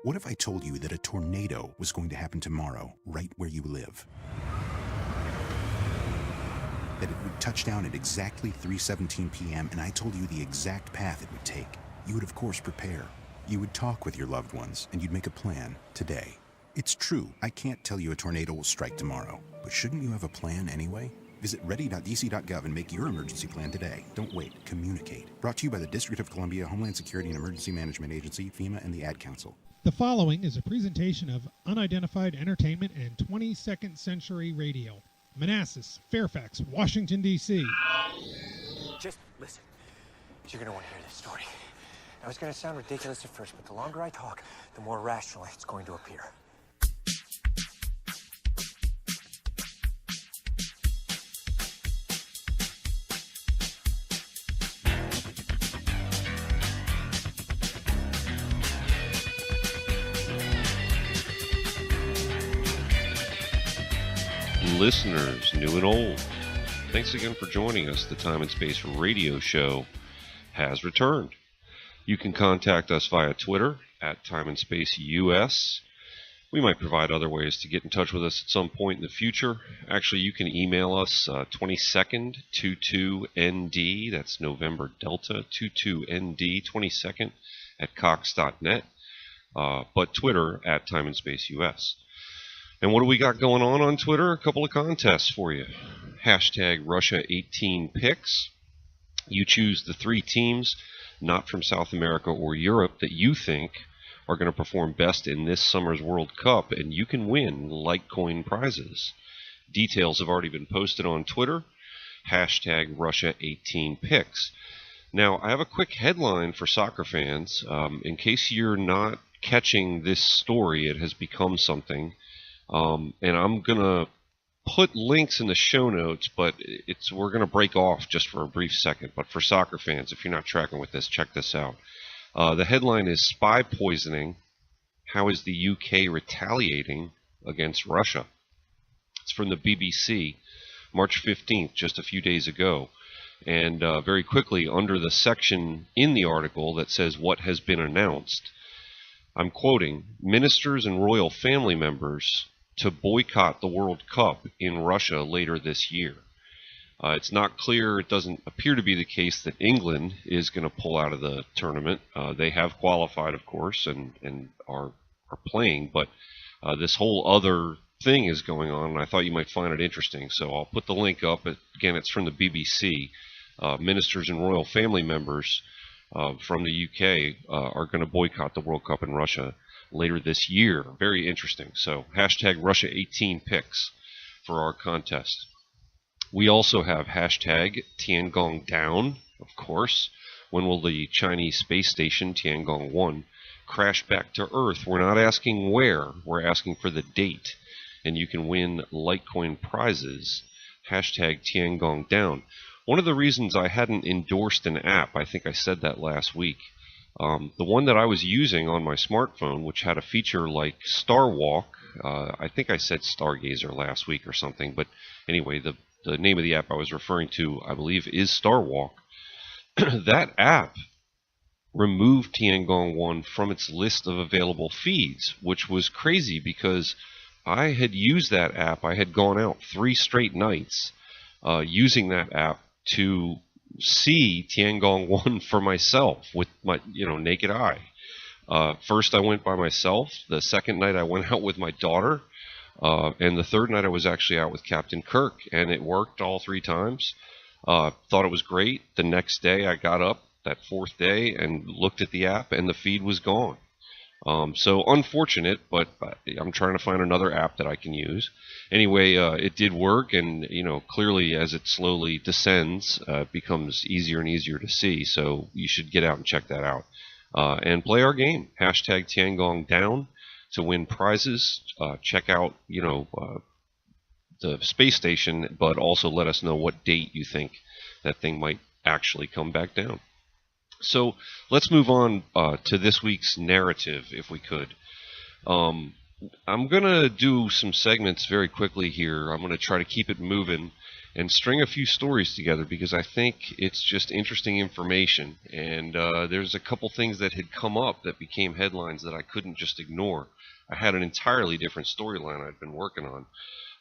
What if I told you that a tornado was going to happen tomorrow, right where you live? That it would touch down at exactly 3:17 p.m. and I told you the exact path it would take. You would of course prepare. You would talk with your loved ones and you'd make a plan today. It's true, I can't tell you a tornado will strike tomorrow, but shouldn't you have a plan anyway? Visit ready.dc.gov and make your emergency plan today. Don't wait, communicate. Brought to you by the District of Columbia, Homeland Security and Emergency Management Agency, FEMA, and the Ad Council. The following is a presentation of unidentified entertainment and 22nd century radio. Manassas, Fairfax, Washington, D.C. Just listen. You're going to want to hear this story. Now, it's going to sound ridiculous at first, but the longer I talk, the more rational it's going to appear. Listeners, new and old, thanks again for joining us. The Time and Space Radio Show has returned. You can contact us via Twitter at Time and Space US. We might provide other ways to get in touch with us at some point in the future. Actually, you can email us 22nd 22ND, that's November Delta 22ND 22nd at cox.net, but Twitter at Time and Space US. And what do we got going on Twitter? A couple of contests for you. Hashtag Russia18Picks. You choose the 3 teams, not from South America or Europe, that you think are going to perform best in this summer's World Cup, and you can win Litecoin prizes. Details have already been posted on Twitter. Hashtag Russia18Picks. Now, I have a quick headline for soccer fans. In case you're not catching this story, it has become something. And I'm going to put links in the show notes, but we're going to break off just for a brief second. But for soccer fans, if you're not tracking with this, check this out. The headline is Spy Poisoning. How is the UK retaliating against Russia? It's from the BBC, March 15th, just a few days ago. And very quickly, under the section in the article that says what has been announced, I'm quoting, ministers and royal family members to boycott the World Cup in Russia later this year. It's not clear, it doesn't appear to be the case that England is going to pull out of the tournament. They have qualified, of course, and are playing, but this whole other thing is going on, and I thought you might find it interesting. So I'll put the link up. Again, it's from the BBC. Ministers and royal family members from the UK are going to boycott the World Cup in Russia later this year. Very interesting. So hashtag Russia18Picks for our contest. We also have hashtag Tiangong Down, of course. When will the Chinese space station Tiangong 1 crash back to Earth? We're not asking where, we're asking for the date. And you can win Litecoin prizes. Hashtag Tiangong Down. One of the reasons I hadn't endorsed an app, I think I said that last week, the one that I was using on my smartphone, which had a feature like Star Walk, I think I said Stargazer last week or something, but anyway, the name of the app I was referring to, I believe, is Star Walk. That app removed Tiangong 1 from its list of available feeds, which was crazy because I had used that app. I had gone out 3 straight nights using that app to see Tiangong 1 for myself with my naked eye. First I went by myself. The second night I went out with my daughter. And the third night I was actually out with Captain Kirk, and it worked all 3 times. Thought it was great. The next day I got up, that 4th day, and looked at the app, and the feed was gone. So unfortunate, but I'm trying to find another app that I can use. Anyway, it did work, and clearly as it slowly descends, it becomes easier and easier to see. So you should get out and check that out and play our game. Hashtag Tiangong Down to win prizes. Check out the space station, but also let us know what date you think that thing might actually come back down. So let's move on to this week's narrative, if we could. I'm going to do some segments very quickly here. I'm going to try to keep it moving, and string a few stories together because I think it's just interesting information. And there's a couple things that had come up that became headlines that I couldn't just ignore. I had an entirely different storyline I'd been working on,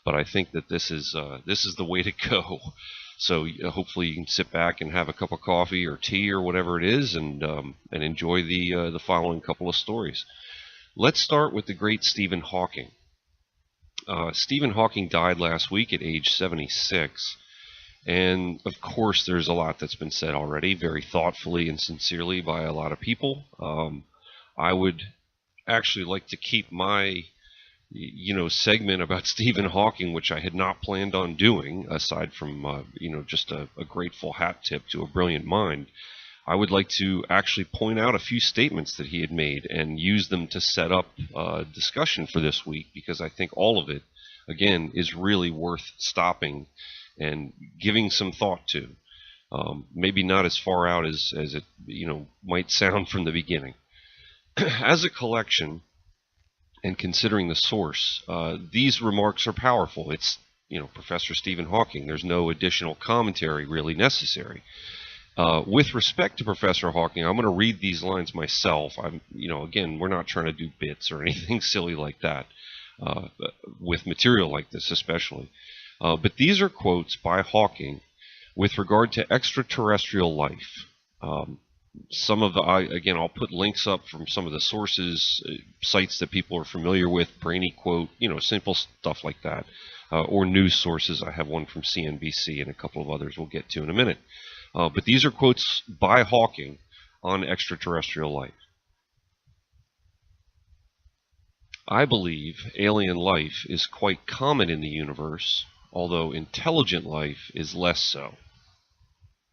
but I think that this is the way to go. So hopefully you can sit back and have a cup of coffee or tea or whatever it is, and enjoy the following couple of stories. Let's start with the great Stephen Hawking. Stephen Hawking died last week at age 76, and of course there's a lot that's been said already, very thoughtfully and sincerely by a lot of people. I would actually like to keep my segment about Stephen Hawking, which I had not planned on doing, aside from just a grateful hat tip to a brilliant mind. I would like to actually point out a few statements that he had made and use them to set up a discussion for this week, because I think all of it, again, is really worth stopping and giving some thought to. Maybe not as far out as it might sound from the beginning. As a collection, and considering the source, these remarks are powerful. It's Professor Stephen Hawking. There's no additional commentary really necessary. With respect to Professor Hawking, I'm going to read these lines myself. Again, we're not trying to do bits or anything silly like that, with material like this especially. But these are quotes by Hawking with regard to extraterrestrial life. Some of I'll put links up from some of the sources, sites that people are familiar with, Brainy Quote, simple stuff like that, or news sources. I have one from CNBC and a couple of others we'll get to in a minute. But these are quotes by Hawking on extraterrestrial life. I believe alien life is quite common in the universe, although intelligent life is less so.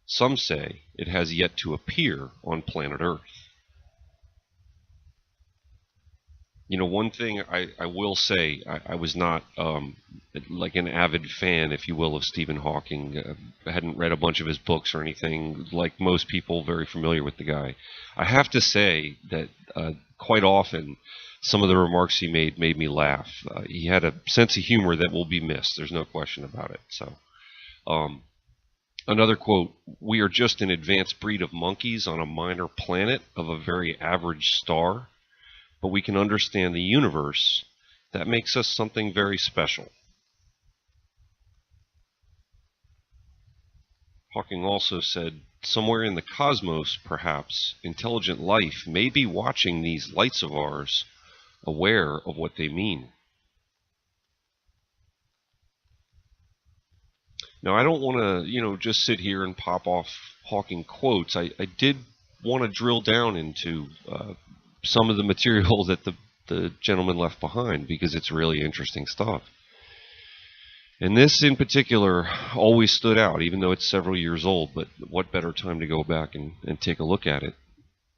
Some say it has yet to appear on planet Earth. One thing I will say, I was not like an avid fan, if you will, of Stephen Hawking. I hadn't read a bunch of his books or anything, like most people very familiar with the guy. I have to say that quite often some of the remarks he made me laugh. He had a sense of humor that will be missed. There's no question about it. So, another quote: "We are just an advanced breed of monkeys on a minor planet of a very average star. But we can understand the universe. That makes us something very special." Hawking also said, "Somewhere in the cosmos, perhaps, intelligent life may be watching these lights of ours, aware of what they mean." Now, I don't want to, just sit here and pop off Hawking quotes. I did want to drill down into some of the material that the gentleman left behind, because it's really interesting stuff. And this in particular always stood out, even though it's several years old, but what better time to go back and take a look at it.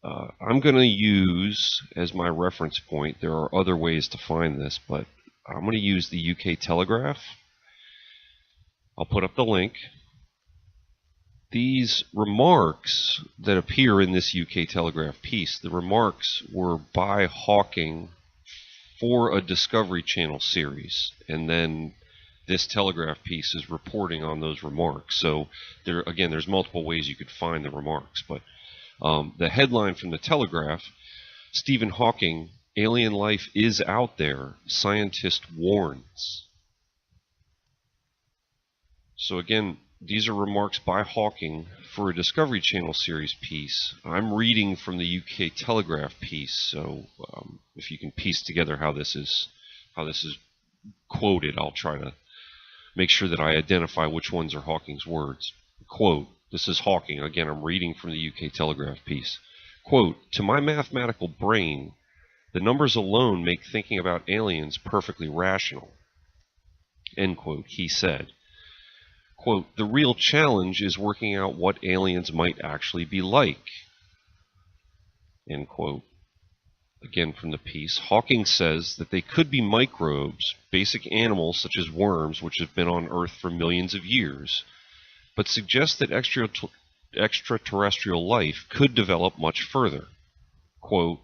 I'm going to use as my reference point, there are other ways to find this, but I'm going to use the UK Telegraph. I'll put up the link. These remarks that appear in this UK Telegraph piece, the remarks were by Hawking for a Discovery Channel series, and then this Telegraph piece is reporting on those remarks. So there's multiple ways you could find the remarks, but the headline from the Telegraph: "Stephen Hawking, alien life is out there, scientist warns." So again, these are remarks by Hawking for a Discovery Channel series piece. I'm reading from the UK Telegraph piece, so if you can piece together how this is quoted, I'll try to make sure that I identify which ones are Hawking's words. Quote, this is Hawking. Again, I'm reading from the UK Telegraph piece. Quote, "To my mathematical brain, the numbers alone make thinking about aliens perfectly rational." End quote, he said. Quote, "The real challenge is working out what aliens might actually be like." End quote. Again from the piece, Hawking says that they could be microbes, basic animals such as worms, which have been on Earth for millions of years, but suggests that extraterrestrial life could develop much further. Quote,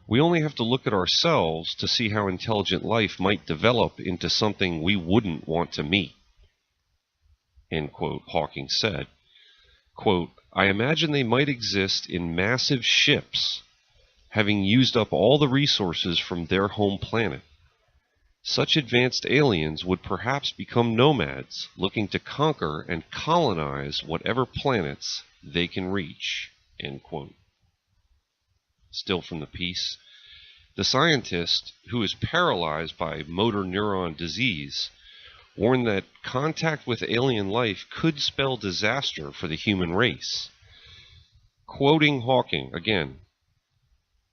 "We only have to look at ourselves to see how intelligent life might develop into something we wouldn't want to meet." end quote, Hawking said. Quote, I imagine they might exist in massive ships, having used up all the resources from their home planet. Such advanced aliens would perhaps become nomads, looking to conquer and colonize whatever planets they can reach, end quote. Still from the piece, the scientist, who is paralyzed by motor neuron disease, warned that contact with alien life could spell disaster for the human race. Quoting Hawking again,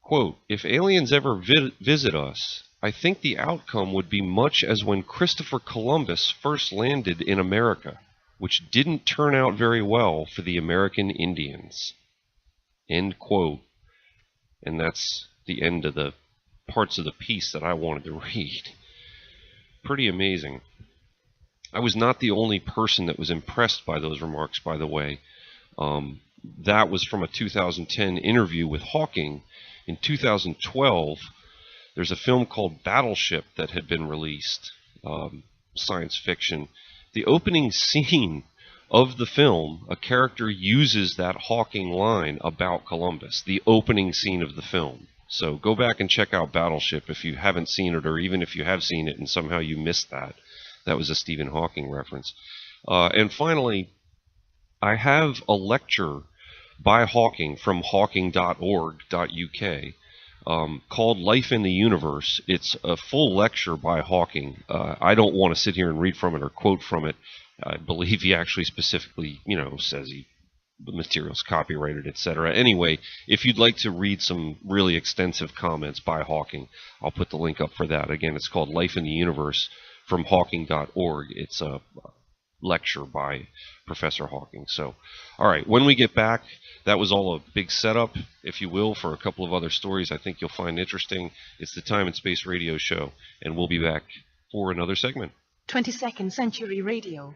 quote, if aliens ever visit us, I think the outcome would be much as when Christopher Columbus first landed in America, which didn't turn out very well for the American Indians. End quote. And that's the end of the parts of the piece that I wanted to read. Pretty amazing. I was not the only person that was impressed by those remarks, by the way. That was from a 2010 interview with Hawking. In 2012, there's a film called Battleship that had been released, science fiction. The opening scene of the film, a character uses that Hawking line about Columbus, the opening scene of the film. So go back and check out Battleship if you haven't seen it, or even if you have seen it and somehow you missed that. That was a Stephen Hawking reference. And finally, I have a lecture by Hawking from hawking.org.uk called Life in the Universe. It's a full lecture by Hawking. I don't want to sit here and read from it or quote from it. I believe he actually specifically, says the material's copyrighted, etc. Anyway, if you'd like to read some really extensive comments by Hawking, I'll put the link up for that. Again, it's called Life in the Universe from hawking.org. It's a lecture by Professor Hawking. So, all right, when we get back, that was all a big setup, if you will, for a couple of other stories I think you'll find interesting. It's the Time and Space Radio Show, and we'll be back for another segment. 22nd Century Radio.